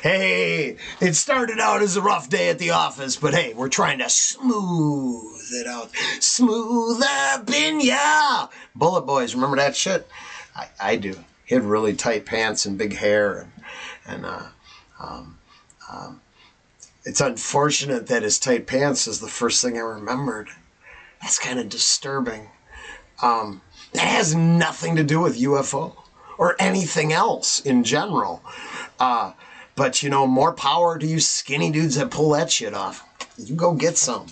Hey, it started out as a rough day at the office, but hey, we're trying to smooth it out. Smooth up in ya. Bullet Boys, remember that shit? I do. He had really tight pants and big hair, and it's unfortunate that his tight pants is the first thing I remembered. That's kind of disturbing. That has nothing to do with UFO or anything else in general. But, you know, more power to you skinny dudes that pull that shit off. You go get some.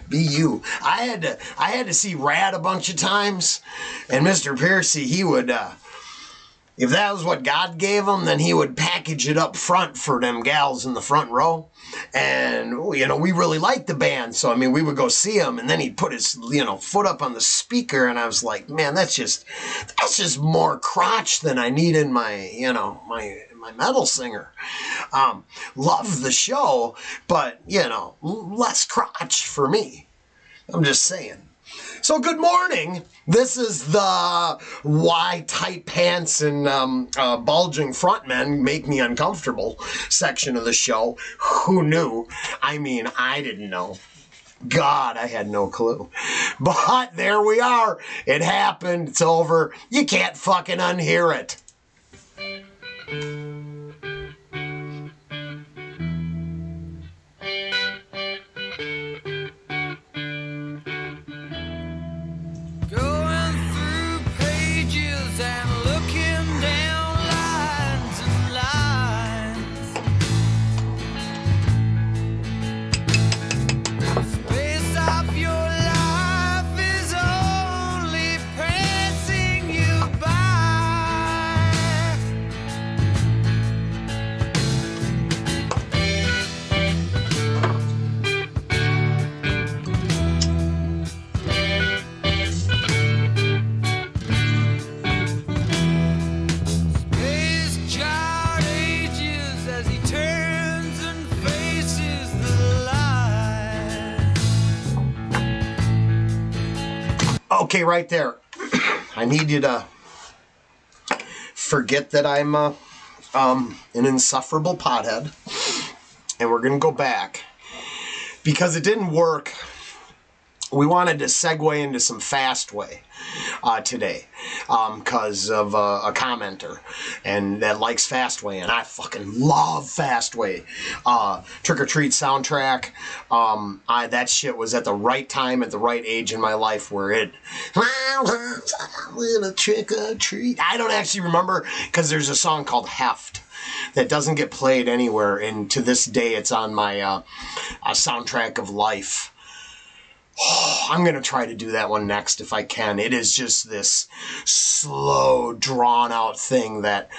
Be you. I had to see Rad a bunch of times, and Mr. Piercy, he would, if that was what God gave him, then he would package it up front for them gals in the front row. And, you know, we really liked the band. So, I mean, we would go see him, and then he'd put his, you know, foot up on the speaker. And I was like, man, that's just more crotch than I need in my, you know, my metal singer. Love the show, but, you know, less crotch for me. I'm just saying. So good morning. This is the why tight pants and bulging frontmen make me uncomfortable section of the show. Who knew? I mean, I didn't know. God, I had no clue. But there we are. It happened. It's over. You can't fucking unhear it. Okay, right there. I need you to forget that I'm an insufferable pothead, and we're going to go back because it didn't work. We wanted to segue into some Fastway today because of a commenter and that likes Fastway, and I fucking love Fastway. Trick or Treat soundtrack. That shit was at the right time, at the right age in my life where it little trick or treat. I don't actually remember because there's a song called Heft that doesn't get played anywhere, and to this day it's on my soundtrack of life. Oh, I'm going to try to do that one next if I can. It is just this slow, drawn-out thing that,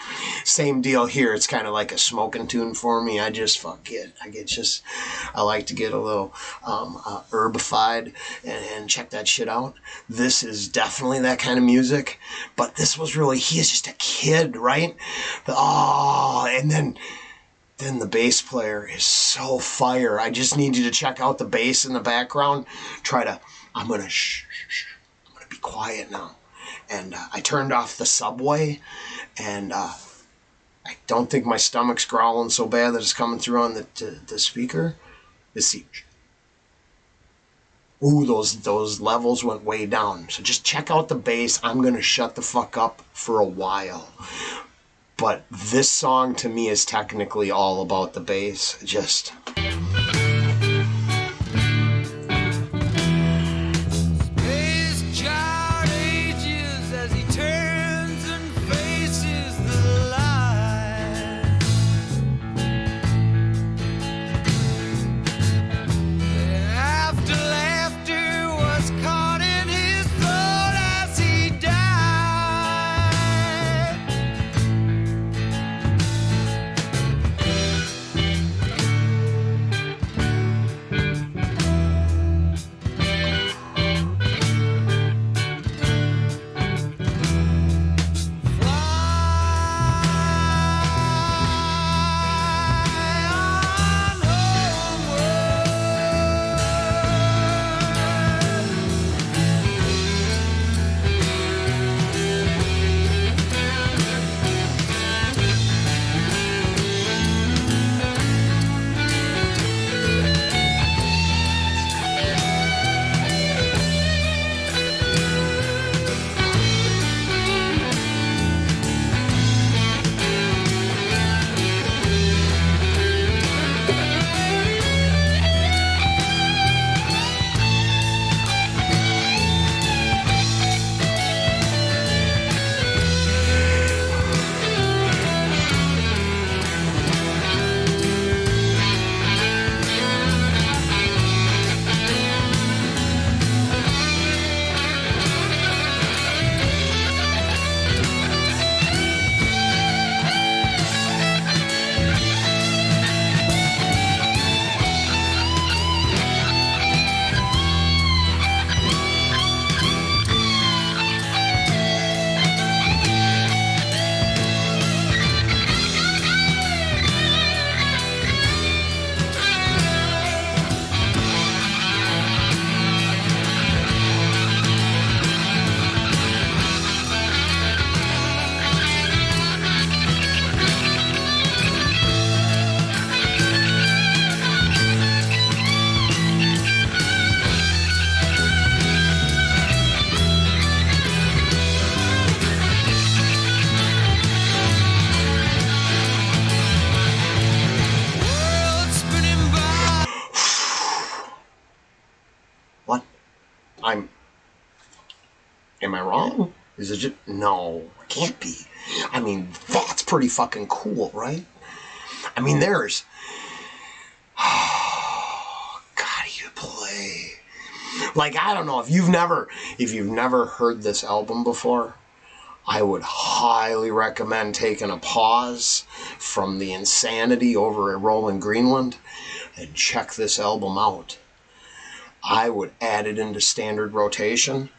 same deal here. It's kind of like a smoking tune for me. I just fuck it. I like to get a little herbified and check that shit out. This is definitely that kind of music, but this was really, he is just a kid, right? And then the bass player is so fire. I just need you to check out the bass in the background. I'm going to be quiet now. And I turned off the subway, and I don't think my stomach's growling so bad that it's coming through on the speaker. Let's see. Ooh, those levels went way down. So just check out the bass. I'm going to shut the fuck up for a while. But this song to me is technically all about the bass. Just... Am I wrong? Is it just, no, it can't be. I mean, that's pretty fucking cool, right? I mean, there's, oh, God, you play. Like, I don't know, if you've never heard this album before, I would highly recommend taking a pause from the insanity over at Roland Greenland and check this album out. I would add it into standard rotation.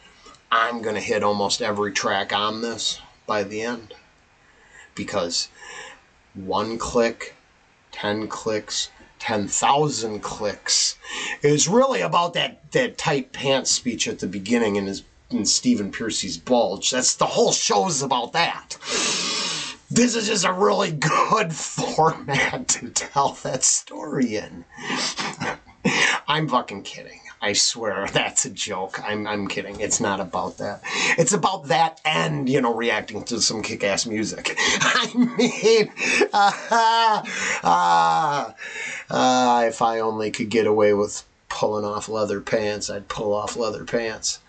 I'm going to hit almost every track on this by the end. Because 1 click, 10 clicks, 10,000 clicks is really about that tight pants speech at the beginning in Stephen Piercy's Bulge. That's the whole show's about that. This is just a really good format to tell that story in. I'm fucking kidding. I swear, that's a joke. I'm kidding. It's not about that. It's about that and, reacting to some kick-ass music. I mean, if I only could get away with pulling off leather pants, I'd pull off leather pants.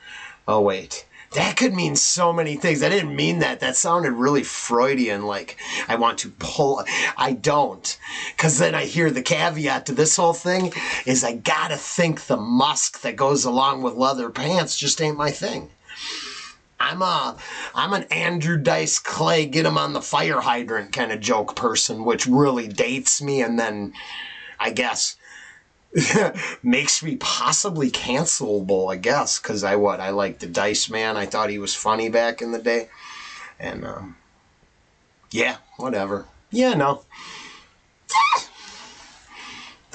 Oh, wait. That could mean so many things. I didn't mean that. That sounded really Freudian, like I want to pull. I don't. Because then I hear the caveat to this whole thing is I gotta think the musk that goes along with leather pants just ain't my thing. I'm an Andrew Dice Clay, get him on the fire hydrant kind of joke person, which really dates me and then, I guess, makes me possibly cancelable, I guess, because I like the Dice Man. I thought he was funny back in the day. And, yeah, whatever. Yeah, no.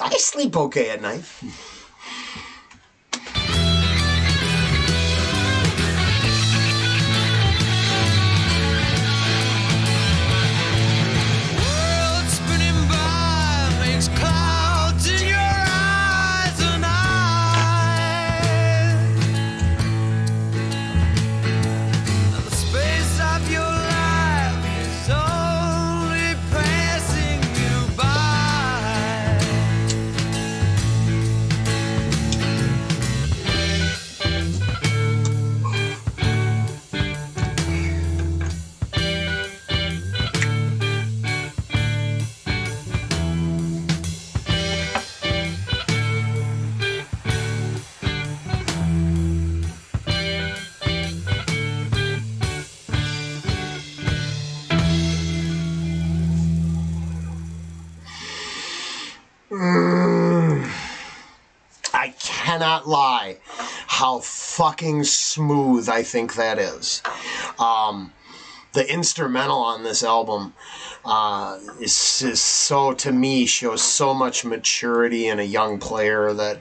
I sleep okay at night. I cannot lie how fucking smooth I think that is. The instrumental on this album is so, to me, shows so much maturity in a young player that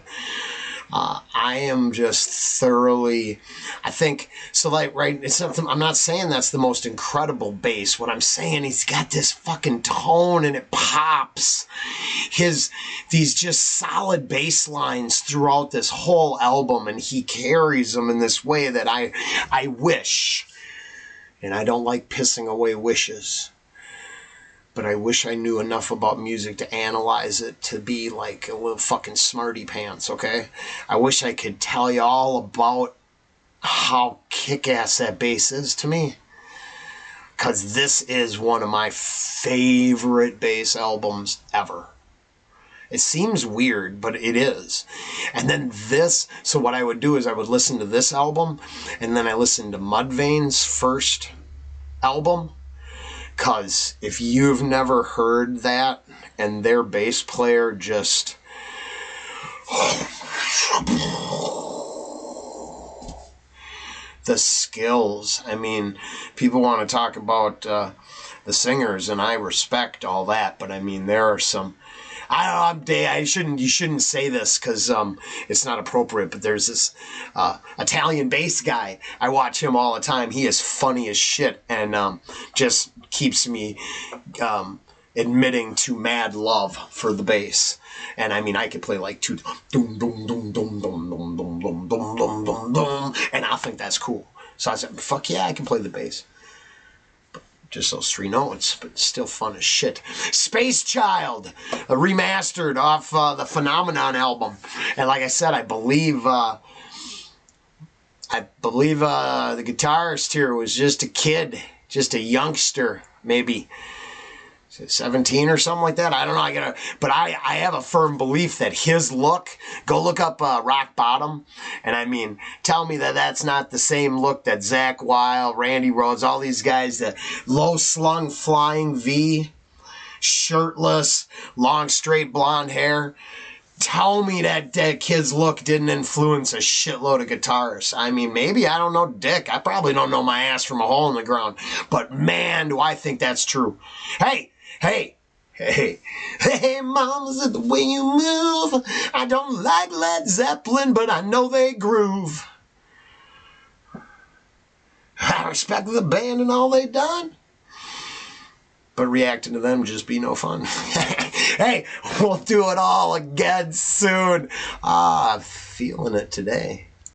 I am just thoroughly, I think, so like, right, it's something, I'm not saying that's the most incredible bass. What I'm saying, he's got this fucking tone and it pops. These just solid bass lines throughout this whole album, and he carries them in this way that I wish, and I don't like pissing away wishes, but I wish I knew enough about music to analyze it to be like a little fucking smarty pants, okay? I wish I could tell you all about how kick-ass that bass is to me. Because this is one of my favorite bass albums ever. It seems weird, but it is. And then this, so what I would do is I would listen to this album, and then I listened to Mudvayne's first album. Because if you've never heard that, and their bass player just... the skills. I mean, people want to talk about the singers, and I respect all that, but I mean, there are some... you shouldn't say this because it's not appropriate, but there's this Italian bass guy. I watch him all the time. He is funny as shit and just keeps me admitting to mad love for the bass. And I mean, I could play like two dum dum dum dum dum dum dum dum dum dum dum dum, and I think that's cool. So I said, fuck yeah, I can play the bass. Just those 3 notes, but still fun as shit. Space Child, remastered off the Phenomenon album. And like I said, I believe I believe the guitarist here was just a kid, just a youngster, maybe 17 or something like that. I don't know. But I have a firm belief that his look. Go look up Rock Bottom, and I mean, tell me that that's not the same look that Zakk Wylde, Randy Rhoads, all these guys, the low slung flying V, shirtless, long straight blonde hair. Tell me that kid's look didn't influence a shitload of guitarists. I mean, maybe, I don't know dick. I probably don't know my ass from a hole in the ground. But man, do I think that's true. Hey, mom, is it the way you move? I don't like Led Zeppelin, but I know they groove. I respect the band and all they done, but reacting to them would just be no fun. Hey, we'll do it all again soon. I'm feeling it today.